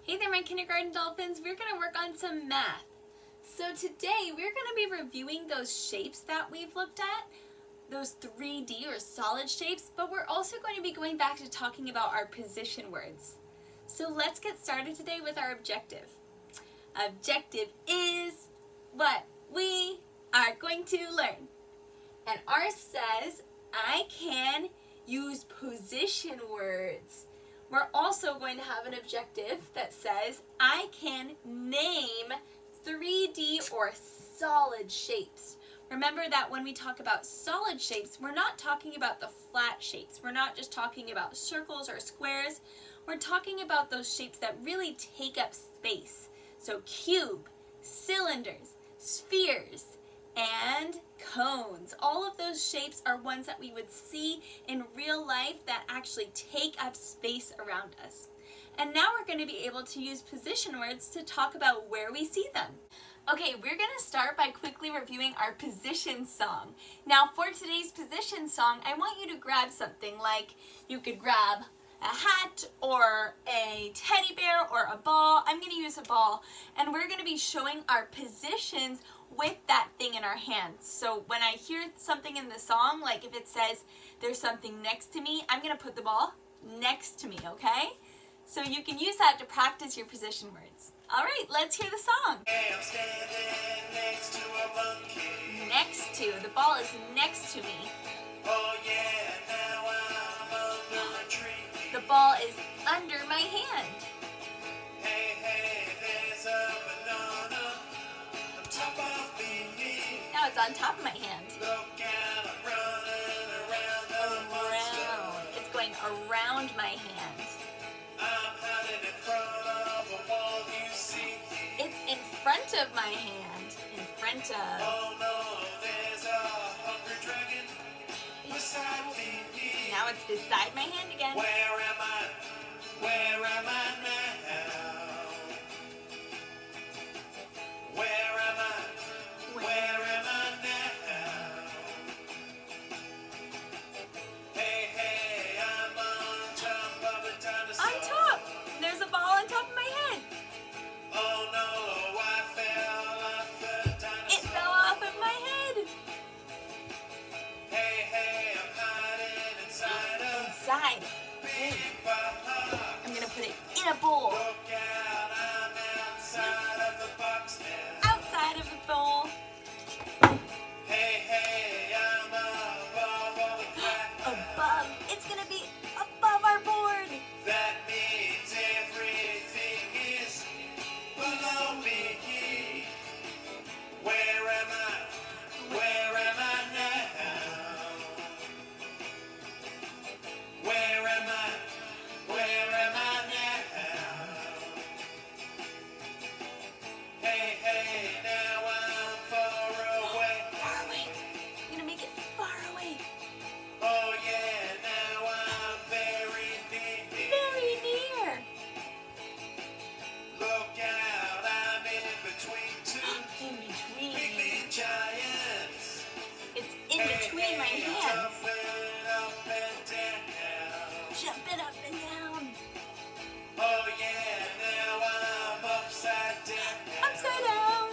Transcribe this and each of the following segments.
Hey there, my kindergarten dolphins. We're going to work on some math. So today we're going to be reviewing those shapes that we've looked at, those 3D or solid shapes, but we're also going to be going back to talking about our position words. So let's get started today with our objective. Objective is what we are going to learn. And ours says, I can use position words. We're also going to have an objective that says, I can name 3D or solid shapes. Remember that when we talk about solid shapes, we're not talking about the flat shapes. We're not just talking about circles or squares. We're talking about those shapes that really take up space. So cube, cylinders, spheres, and cones. All of those shapes are ones that we would see in real life that actually take up space around us. And now we're going to be able to use position words to talk about where we see them. Okay, we're going to start by quickly reviewing our position song. Now for today's position song, I want you to grab something like you could grab a hat or a teddy bear or a ball. I'm going to use a ball, and we're going to be showing our positions with that thing in our hands. So when I hear something in the song, like if it says there's something next to me, I'm going to put the ball next to me, okay? So you can use that to practice your position words. All right, let's hear the song. Hey, I'm standing next to a monkey. Next to, the ball is next to me. Oh yeah, now I'm under a tree. The ball is under my hand. Hey, there's a banana on top of me. Now it's on top of my hand. Look out, I'm running around the monster. It's going around my hand. I'm hiding in front of a wall, you see. It's in front of my hand. In front of. Oh no, there's a hungry dragon beside me. Now it's beside my hand again. Where am I? Where am I now? Where am I? Where am I now? Hey, I'm on top of a dinosaur. On top! There's a ball on top of my head. Oh no, I fell off the dinosaur. It fell off of my head. Hey, I'm hiding inside a Inside. big box. I'm going to put it in a bowl. Look out, I'm outside of the box now. Outside of the bowl. Hey, I'm above all the crap. Above. It's going to be above our board. That means everything is below me. Where am I? Where am I now? Where am I? Where am I now? Hey, now I'm far away. Far away. I'm going to make it far away. Oh yeah, now I'm very near. Very near. Look out, I'm in between two In between. big giants. It's in between my hands. Jumping up and down. Jumping up and down. Oh yeah, now I'm upside down. Upside down.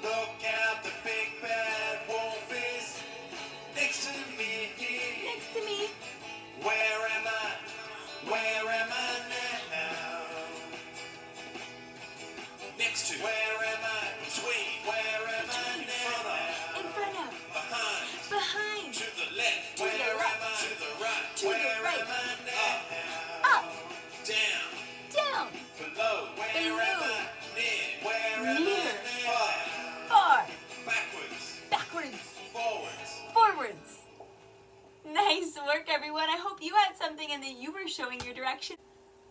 Look out, the big bad wolf is next to me. Next to me. Where am I? Where am I now? Next to. Where am I? Between. Where am I now? In front of. Behind. Behind. To the left. To the Where left. am I? To the right. To the Where right. am I now? Up. Down. Down. Below. Where Below. am I? Near. Where am Near. I now? Far. Backwards. Backwards. Forwards. Forwards. Nice work, everyone. I hope you had something and that you were showing your direction.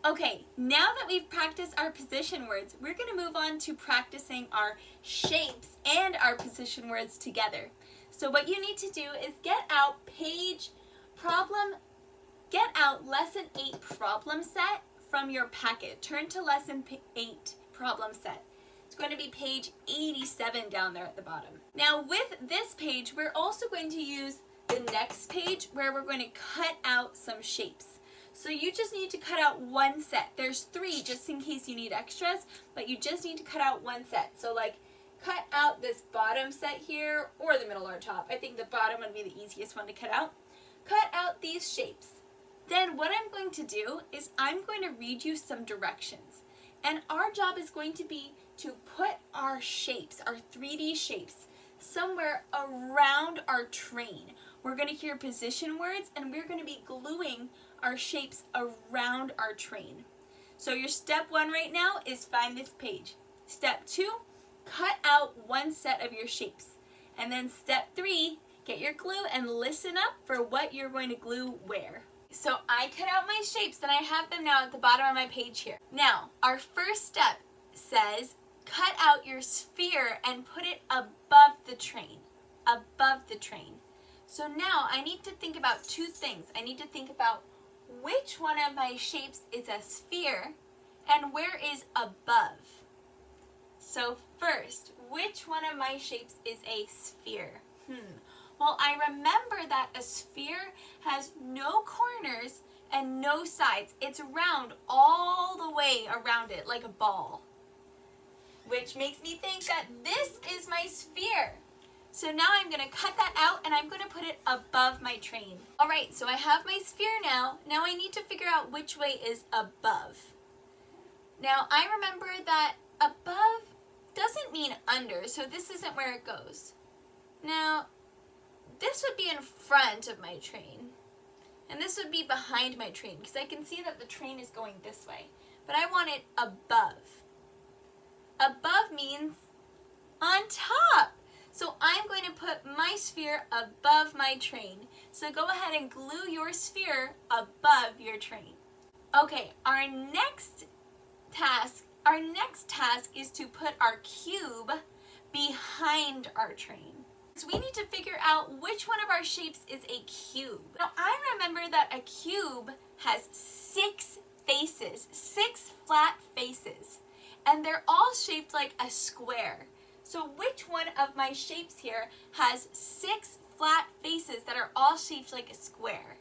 Okay, now that we've practiced our position words, we're going to move on to practicing our shapes and our position words together. So what you need to do is get out lesson 8 problem set from your packet. Turn to lesson 8 problem set. It's going to be page 87 down there at the bottom. Now with this page, we're also going to use the next page where we're going to cut out some shapes. So you just need to cut out one set. There's 3 just in case you need extras, but you just need to cut out one set. So like cut out this bottom set here or the middle or top. I think the bottom would be the easiest one to cut out. Cut out these shapes. Then what I'm going to do is I'm going to read you some directions. And our job is going to be to put our shapes, our 3D shapes, somewhere around our train. We're going to hear position words and we're going to be gluing our shapes around our train. So your step 1 right now is find this page. Step 2, cut out one set of your shapes. And then step 3, get your glue and listen up for what you're going to glue where. So I cut out my shapes and I have them now at the bottom of my page here. Now, our first step says cut out your sphere and put it above the train. Above the train. So now I need to think about 2 things. I need to think about which one of my shapes is a sphere and where is above. So first, which one of my shapes is a sphere? Well, I remember that a sphere has no corners and no sides. It's round all the way around it like a ball. Which makes me think that this is my sphere. So now I'm going to cut that out and I'm going to put it above my train. Alright, so I have my sphere now. Now I need to figure out which way is above. Now I remember that above doesn't mean under, so this isn't where it goes. Now, this would be in front of my train. And this would be behind my train because I can see that the train is going this way. But I want it above. Above means on top. So I'm going to put my sphere above my train. So go ahead and glue your sphere above your train. Okay, our next task is to put our cube behind our train. So we need to figure out which one of our shapes is a cube. Now I remember that a cube has 6 faces, 6 flat faces, and they're all shaped like a square. So which one of my shapes here has 6 flat faces that are all shaped like a square?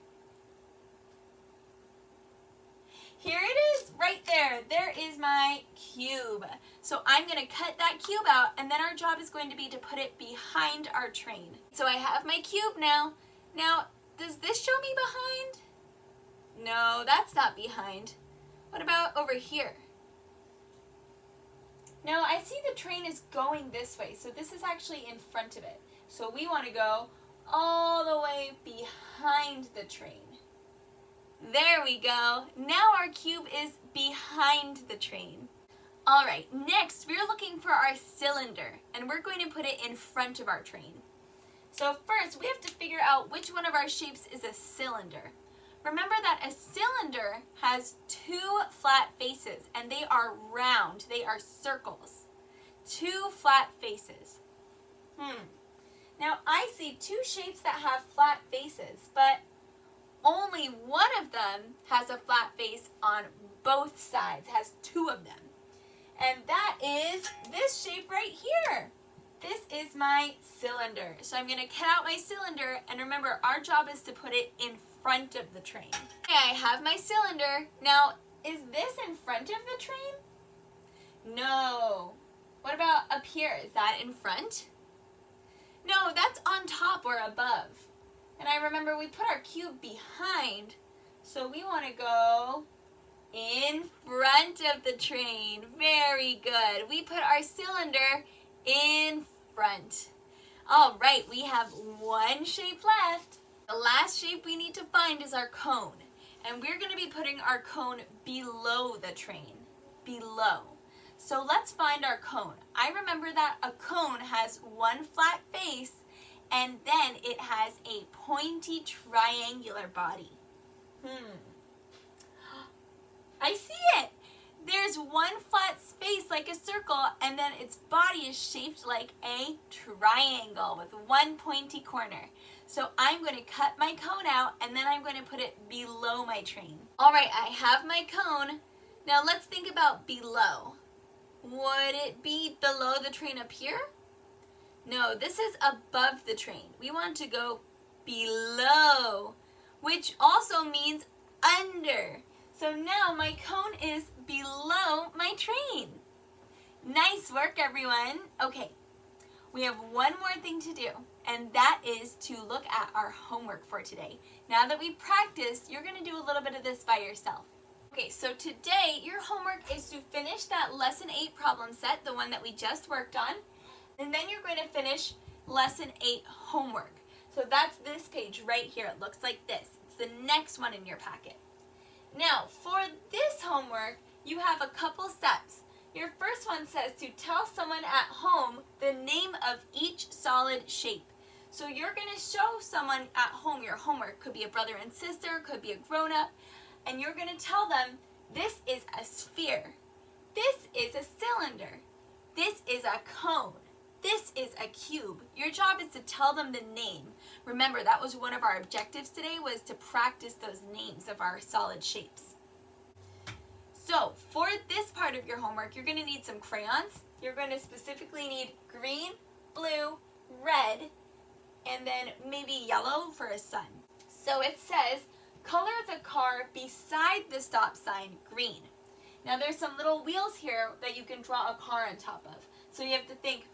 Here it is, right there. There is my cube. So I'm going to cut that cube out, and then our job is going to be to put it behind our train. So I have my cube now. Now, does this show me behind? No, that's not behind. What about over here? No, I see the train is going this way, so this is actually in front of it. So we want to go all the way behind the train. There we go. Now our cube is behind the train. Alright, next we're looking for our cylinder, and we're going to put it in front of our train. So first we have to figure out which one of our shapes is a cylinder. Remember that a cylinder has 2 flat faces, and they are round, they are circles. 2 flat faces. Now I see 2 shapes that have flat faces, but only one of them has a flat face on both sides, has 2 of them. And that is this shape right here. This is my cylinder. So I'm going to cut out my cylinder, and remember our job is to put it in front of the train. Okay, I have my cylinder. Now, is this in front of the train? No. What about up here? Is that in front? No, that's on top or above. And I remember we put our cube behind, so we want to go in front of the train. Very good. We put our cylinder in front. All right, we have one shape left. The last shape we need to find is our cone. And we're going to be putting our cone below the train. Below. So let's find our cone. I remember that a cone has 1 flat face, and then it has a pointy triangular body. I see it! There's 1 flat space like a circle, and then its body is shaped like a triangle with 1 pointy corner. So I'm going to cut my cone out, and then I'm going to put it below my train. Alright, I have my cone. Now let's think about below. Would it be below the train up here? No, this is above the train. We want to go below, which also means under. So now my cone is below my train. Nice work, everyone. Okay, we have one more thing to do, and that is to look at our homework for today. Now that we've practiced, you're going to do a little bit of this by yourself. Okay, so today your homework is to finish that Lesson 8 problem set, the one that we just worked on, and then you're going to finish Lesson 8 homework. So that's this page right here. It looks like this. It's the next one in your packet. Now, for this homework, you have a couple steps. Your first one says to tell someone at home the name of each solid shape. So you're going to show someone at home your homework. Could be a brother and sister, could be a grown-up, and you're going to tell them this is a sphere, this is a cylinder, this is a cone, this is a cube. Your job is to tell them the name. Remember, that was one of our objectives today, was to practice those names of our solid shapes. So for this part of your homework, you're going to need some crayons. You're going to specifically need green, blue, red, and then maybe yellow for a sun. So it says, color the car beside the stop sign green. Now there's some little wheels here that you can draw a car on top of. So you have to think,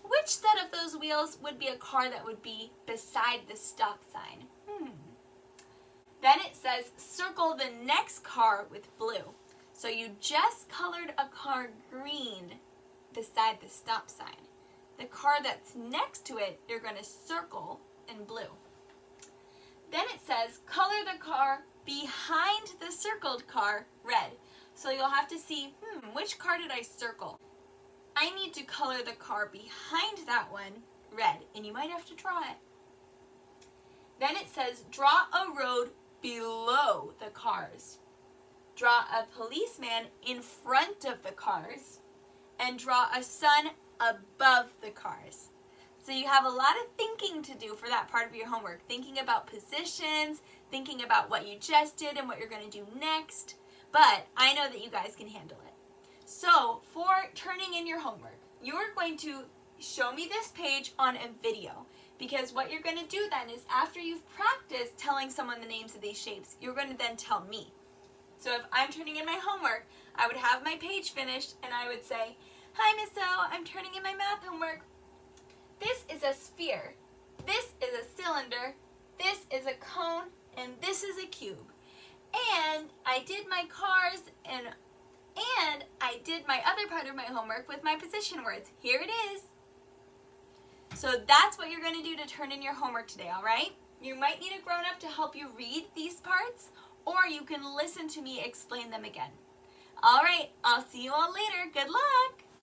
which set of those wheels would be a car that would be beside the stop sign? Then it says, circle the next car with blue. So you just colored a car green beside the stop sign. The car that's next to it, you're going to circle in blue. Then it says, color the car behind the circled car red. So you'll have to see, which car did I circle? I need to color the car behind that one red, and you might have to draw it. Then it says, draw a road below the cars. Draw a policeman in front of the cars, and draw a sun above the cars. So you have a lot of thinking to do for that part of your homework. Thinking about positions, thinking about what you just did and what you're going to do next. But I know that you guys can handle it. So for turning in your homework, you're going to show me this page on a video. Because what you're going to do then is after you've practiced telling someone the names of these shapes, you're going to then tell me. So if I'm turning in my homework, I would have my page finished and I would say, hi, Miss O, I'm turning in my math homework. This is a sphere, this is a cylinder, this is a cone, and this is a cube. And I did my cars and I did my other part of my homework with my position words. Here it is. So that's what you're going to do to turn in your homework today, all right? You might need a grown-up to help you read these parts, or you can listen to me explain them again. All right, I'll see you all later. Good luck.